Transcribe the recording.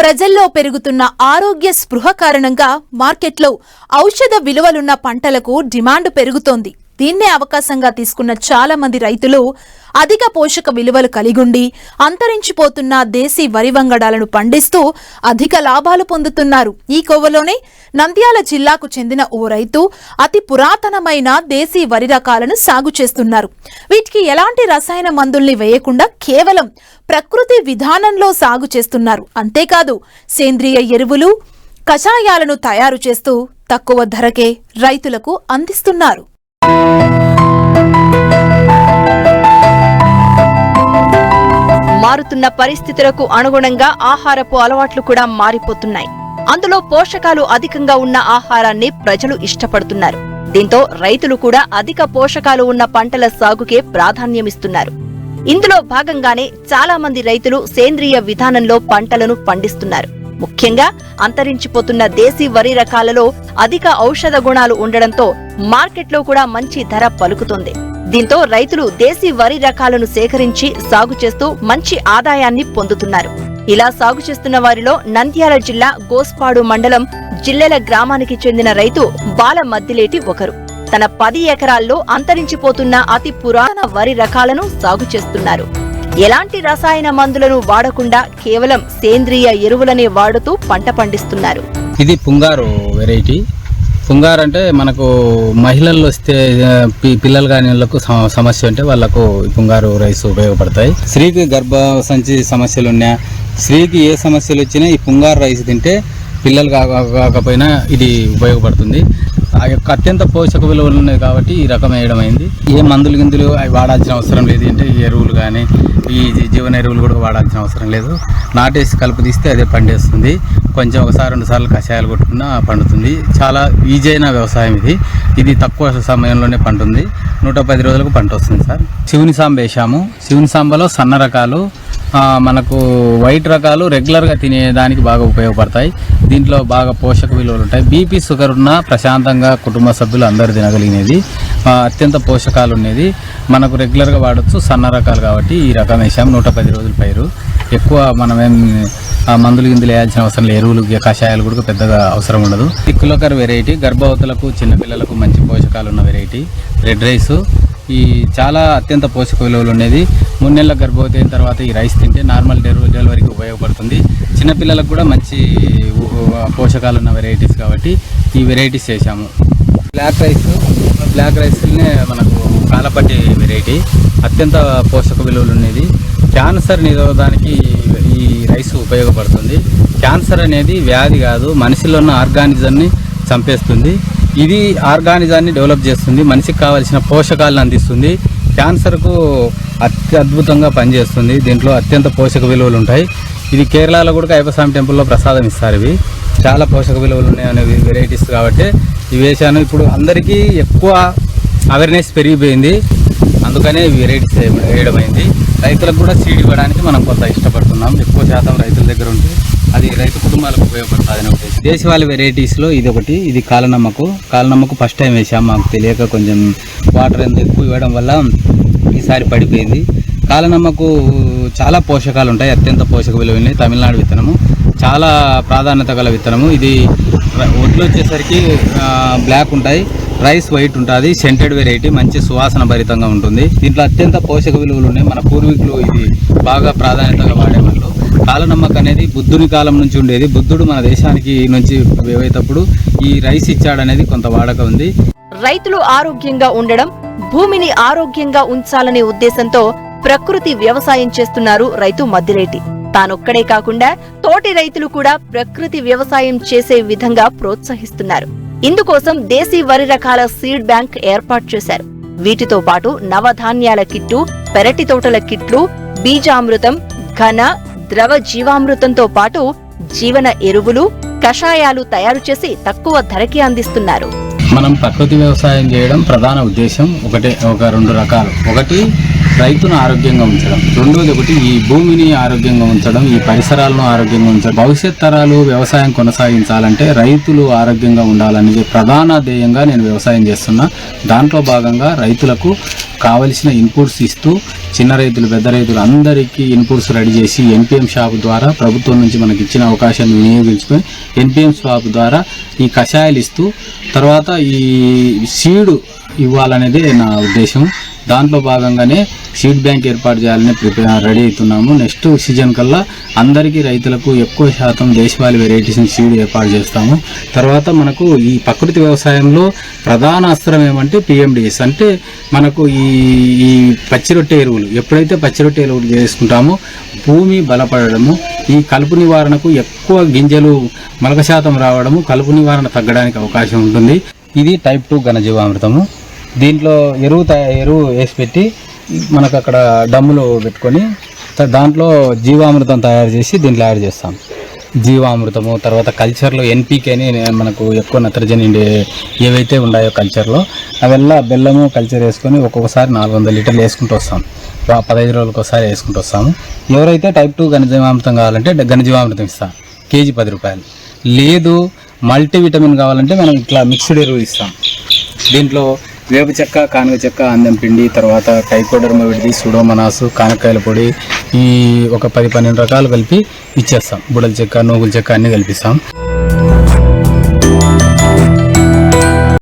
ప్రజల్లో పెరుగుతున్న ఆరోగ్య స్పృహ కారణంగా మార్కెట్లో ఔషధ విలువలున్న పంటలకు డిమాండ్ పెరుగుతోంది. దీన్నే అవకాశంగా తీసుకున్న చాలా మంది రైతులు అధిక పోషక విలువలు కలిగుండి అంతరించిపోతున్న దేశీ వరి వంగడాలను పండిస్తూ అధిక లాభాలు పొందుతున్నారు. ఈ కోవలోనే నంద్యాల జిల్లాకు చెందిన ఓ రైతు అతి పురాతనమైన దేశీ వరి రకాలను సాగు చేస్తున్నారు. వీటికి ఎలాంటి రసాయన మందుల్ని వేయకుండా కేవలం ప్రకృతి విధానంలో సాగు చేస్తున్నారు. అంతేకాదు సేంద్రియ ఎరువులు, కషాయాలను తయారు చేస్తూ తక్కువ ధరకే రైతులకు అందిస్తున్నారు. మారుతున్న పరిస్థితులకు అనుగుణంగా ఆహారపు అలవాట్లు కూడా మారిపోతున్నాయి. అందులో పోషకాలు అధికంగా ఉన్న ఆహారాన్ని ప్రజలు ఇష్టపడుతున్నారు. దీంతో రైతులు కూడా అధిక పోషకాలు ఉన్న పంటల సాగుకే ప్రాధాన్యమిస్తున్నారు. ఇందులో భాగంగానే చాలా మంది రైతులు సేంద్రియ విధానంలో పంటలను పండిస్తున్నారు. ముఖ్యంగా అంతరించిపోతున్న దేశీ వరి రకాలలో అధిక ఔషధ గుణాలు ఉండడంతో మార్కెట్లో కూడా మంచి ధర పలుకుతుంది. దీంతో రైతులు దేశీ వరి రకాలను సేకరించి సాగు చేస్తూ మంచి ఆదాయాన్ని పొందుతున్నారు. ఇలా సాగు చేస్తున్న వారిలో నంద్యాల జిల్లా గోస్పాడు మండలం జిల్లెల గ్రామానికి చెందిన రైతు బాల మద్దిలేటి ఒకరు. తన 10 ఎకరాల్లో అంతరించిపోతున్న అతి పురాతన వరి రకాలను సాగు చేస్తున్నారు. ఎలాంటి రసాయన మందులను వాడకుండా కేవలం సేంద్రియ ఎరువులనే వాడుతూ పంట పండిస్తున్నారు. ఇది పుంగారు వెరైటీ. పుంగారు అంటే మనకు మహిళల్లో వస్తే పిల్లలు కాని వాళ్ళకు సమస్య ఉంటే వాళ్ళకు పుంగారు రైస్ ఉపయోగపడతాయి. స్త్రీకి గర్భ సంచి సమస్యలు ఉన్నా, స్త్రీకి ఏ సమస్యలు వచ్చినా ఈ పుంగారు రైస్ తింటే పిల్లలు కాకపోయినా ఇది ఉపయోగపడుతుంది. ఆ యొక్క అత్యంత పోషక విలువలు ఉన్నాయి కాబట్టి ఈ రకం వేయడం అయింది. ఏ మందులు గిందులు అవి వాడాల్సిన అవసరం లేదు. అంటే ఈ ఎరువులు కానీ ఈ జీవన ఎరువులు కూడా వాడాల్సిన అవసరం లేదు. నాటేసి కలుపు తీస్తే అదే పండేస్తుంది. కొంచెం ఒకసారి 2 సార్లు కషాయాలు కొట్టుకున్నా పండుతుంది. చాలా ఈజీ అయిన వ్యవసాయం ఇది. ఇది తక్కువ సమయంలోనే పండుతుంది. 110 రోజులకు పంట వస్తుంది సార్. శివుని సాంబ వేసాము. శివుని సాంబలో సన్న రకాలు, మనకు వైట్ రకాలు రెగ్యులర్గా తినేదానికి బాగా ఉపయోగపడతాయి. దీంట్లో బాగా పోషక విలువలు ఉంటాయి. బీపీ షుగర్ ఉన్న ప్రశాంతంగా కుటుంబ సభ్యులు అందరూ తినగలిగినది, అత్యంత పోషకాలు ఉన్నది. మనకు రెగ్యులర్గా వాడచ్చు. సన్న రకాలు కాబట్టి ఈ రకం వేసాము. 110 రోజుల పైరు. ఎక్కువ మనమేం మందులు గిందులు వేయాల్సిన అవసరం లేదు. ఎరువులు, కషాయాలు కూడా పెద్దగా అవసరం ఉండదు. కులకర్ వెరైటీ గర్భవతులకు, చిన్నపిల్లలకు మంచి పోషకాలు ఉన్న వెరైటీ. రెడ్ రైస్ ఈ చాలా అత్యంత పోషక విలువలు ఉన్నది. 3 నెలల గర్భవతి అయిన తర్వాత ఈ రైస్ తింటే నార్మల్ డెలివరీకి ఉపయోగపడుతుంది. చిన్నపిల్లలకు కూడా మంచి పోషకాలు ఉన్న వెరైటీస్ కాబట్టి ఈ వెరైటీస్ చేశాము. బ్లాక్ రైస్నే మనకు కాలపట్టి వెరైటీ అత్యంత పోషక విలువలు ఉన్నది. క్యాన్సర్ నిరోధానికి ఈ రైస్ ఉపయోగపడుతుంది. క్యాన్సర్ అనేది వ్యాధి కాదు, మనిషిలో ఉన్న ఆర్గానిజంని చంపేస్తుంది. ఇది ఆర్గానిజాన్ని డెవలప్ చేస్తుంది, మనిషికి కావాల్సిన పోషకాలను అందిస్తుంది. క్యాన్సర్కు అద్భుతంగా పనిచేస్తుంది. దీంట్లో అత్యంత పోషక విలువలు ఉంటాయి. ఇది కేరళలో కూడా అయ్యప్పస్వామి టెంపుల్లో ప్రసాదం ఇస్తారు. ఇవి చాలా పోషక విలువలు ఉన్నాయి అనే వెరైటీస్ కాబట్టి ఇవి వేసాను. ఇప్పుడు అందరికీ ఎక్కువ అవేర్నెస్ పెరిగిపోయింది, అందుకనే వెరైటీస్ వేయడమైంది. రైతులకు కూడా సీడ్ ఇవ్వడానికి మనం కొంత ఇష్టపడుతున్నాం. ఎక్కువ శాతం రైతుల దగ్గర ఉంటే అది రైతు కుటుంబాలకు ఉపయోగపడుతుంది అని ఉద్దేశం. దేశవాళీ వెరైటీస్లో ఇది ఒకటి. ఇది కాలనమ్మకు ఫస్ట్ టైం వేసాం. మాకు తెలియక కొంచెం వాటర్ ఎంత ఎక్కువ ఇవ్వడం వల్ల ఈసారి పడిపోయింది. కాలనమ్మకు చాలా పోషకాలు ఉంటాయి, అత్యంత పోషక విలువలు ఉన్నాయి. తమిళనాడు విత్తనము, చాలా ప్రాధాన్యత గల విత్తనము. ఇది ఒడ్లు వచ్చేసరికి బ్లాక్ ఉంటాయి, రైస్ వైట్ ఉంటుంది. సెంటెడ్ వెరైటీ, మంచి సువాసన భరితంగా ఉంటుంది. దీంట్లో అత్యంత పోషక విలువలు ఉన్నాయి. మన పూర్వీకులు ఇది బాగా ప్రాధాన్యతగా వాడేవాళ్ళు. కాలనమ్మక అనేది బుద్ధుని కాలం నుంచి ఉండేది. బుద్ధుడు మన దేశానికి నుంచి వేవేటప్పుడు ఈ రైస్ ఇచ్చాడనేది కొంత వాడక ఉంది. రైతులు ఆరోగ్యంగా ఉండడం, భూమిని ఆరోగ్యంగా ఉంచాలనే ఉద్దేశంతో ప్రకృతి వ్యవసాయం చేస్తున్నారు రైతు మద్దిలేటి. తానొక్కడే కాకుండా తోటి రైతులు కూడా ప్రకృతి వ్యవసాయం చేసే విధంగా ప్రోత్సహిస్తున్నారు. ఇందుకోసం దేశీ వరి రకాల సీడ్ బ్యాంక్ ఏర్పాటు చేశారు. వీటితో పాటు నవధాన్యాల కిట్లు, పెరటి తోటల కిట్లు, బీజామృతం, ఘన, ద్రవ జీవామృతంతో పాటు జీవన ఎరువులు, కషాయాలు తయారు చేసి తక్కువ ధరకి అందిస్తున్నారు. మనం ప్రకృతి వ్యవసాయం చేయడం ప్రధాన ఉద్దేశం 2 రకాలు. ఒకటి రైతును ఆరోగ్యంగా ఉంచడం, రెండోది ఒకటి ఈ భూమిని ఆరోగ్యంగా ఉంచడం, ఈ పరిసరాలను ఆరోగ్యంగా ఉంచడం. భవిష్యత్ తరాలు వ్యవసాయం కొనసాగించాలంటే రైతులు ఆరోగ్యంగా ఉండాలనేది ప్రధాన ధ్యేయంగా నేను వ్యవసాయం చేస్తున్నా. దాంట్లో భాగంగా రైతులకు కావలసిన ఇన్పుట్స్ ఇస్తూ చిన్న రైతులు పెద్ద రైతులు అందరికీ ఇన్పుట్స్ రెడీ చేసి ఎన్పిఎం షాప్ ద్వారా ప్రభుత్వం నుంచి మనకి ఇచ్చిన అవకాశాన్ని వినియోగించుకొని ఎన్పిఎం షాప్ ద్వారా ఈ కషాయాలు ఇస్తూ తర్వాత ఈ సీడ్ ఇవ్వాలనేది నా ఉద్దేశం. దాంట్లో భాగంగానే సీడ్ బ్యాంక్ ఏర్పాటు చేయాలని రెడీ అవుతున్నాము. నెక్స్ట్ సీజన్ కల్లా అందరికీ రైతులకు ఎక్కువ శాతం దేశవాళీ వెరైటీస్ని సీడ్ ఏర్పాటు చేస్తాము. తర్వాత మనకు ఈ ప్రకృతి వ్యవసాయంలో ప్రధాన అస్త్రం ఏమంటే పిఎండిఎస్, అంటే మనకు ఈ పచ్చిరొట్టె ఎరువులు. ఎప్పుడైతే పచ్చిరొట్టె ఎరువులు చేసుకుంటామో భూమి బలపడము, ఈ కలుపు నివారణకు ఎక్కువ గింజలు మొలక శాతం రావడము, కలుపు నివారణ తగ్గడానికి అవకాశం ఉంటుంది. ఇది టైప్ 2 ఘనజీవామృతము. దీంట్లో ఎరువు వేసి పెట్టి మనకు అక్కడ డమ్ములు పెట్టుకొని దాంట్లో జీవామృతం తయారు చేసి దీంట్లో యాడ్ చేస్తాం. జీవామృతము తర్వాత కల్చర్లో ఎన్పీకే అని మనకు ఎక్కువ నత్రజని ఏవైతే ఉన్నాయో కల్చర్లో అవెల్లా బెల్లము కల్చర్ వేసుకొని ఒక్కొక్కసారి 400 లీటర్లు వేసుకుంటూ వస్తాం. 15 రోజులకు ఒకసారి వేసుకుంటూ వస్తాము. ఎవరైతే టైప్ 2 ఘనజీవామృతం కావాలంటే ఘనజీవామృతం ఇస్తాం, కేజీ 10 రూపాయలు. లేదు మల్టీవిటమిన్ కావాలంటే మనం ఇట్లా మిక్స్డ్ ఎరువు ఇస్తాం. దీంట్లో వేప చెక్క, కానుగ చెక్క, అందం పిండి, తర్వాత టైకోడర్మా విడిది, సుడోమనాసు, కానకాయల పొడి, ఈ ఒక 10-12 రకాలు కలిపి ఇచ్చేస్తాం. బుడల చెక్క, నూగుల చెక్క అన్నీ కలిపిస్తాం.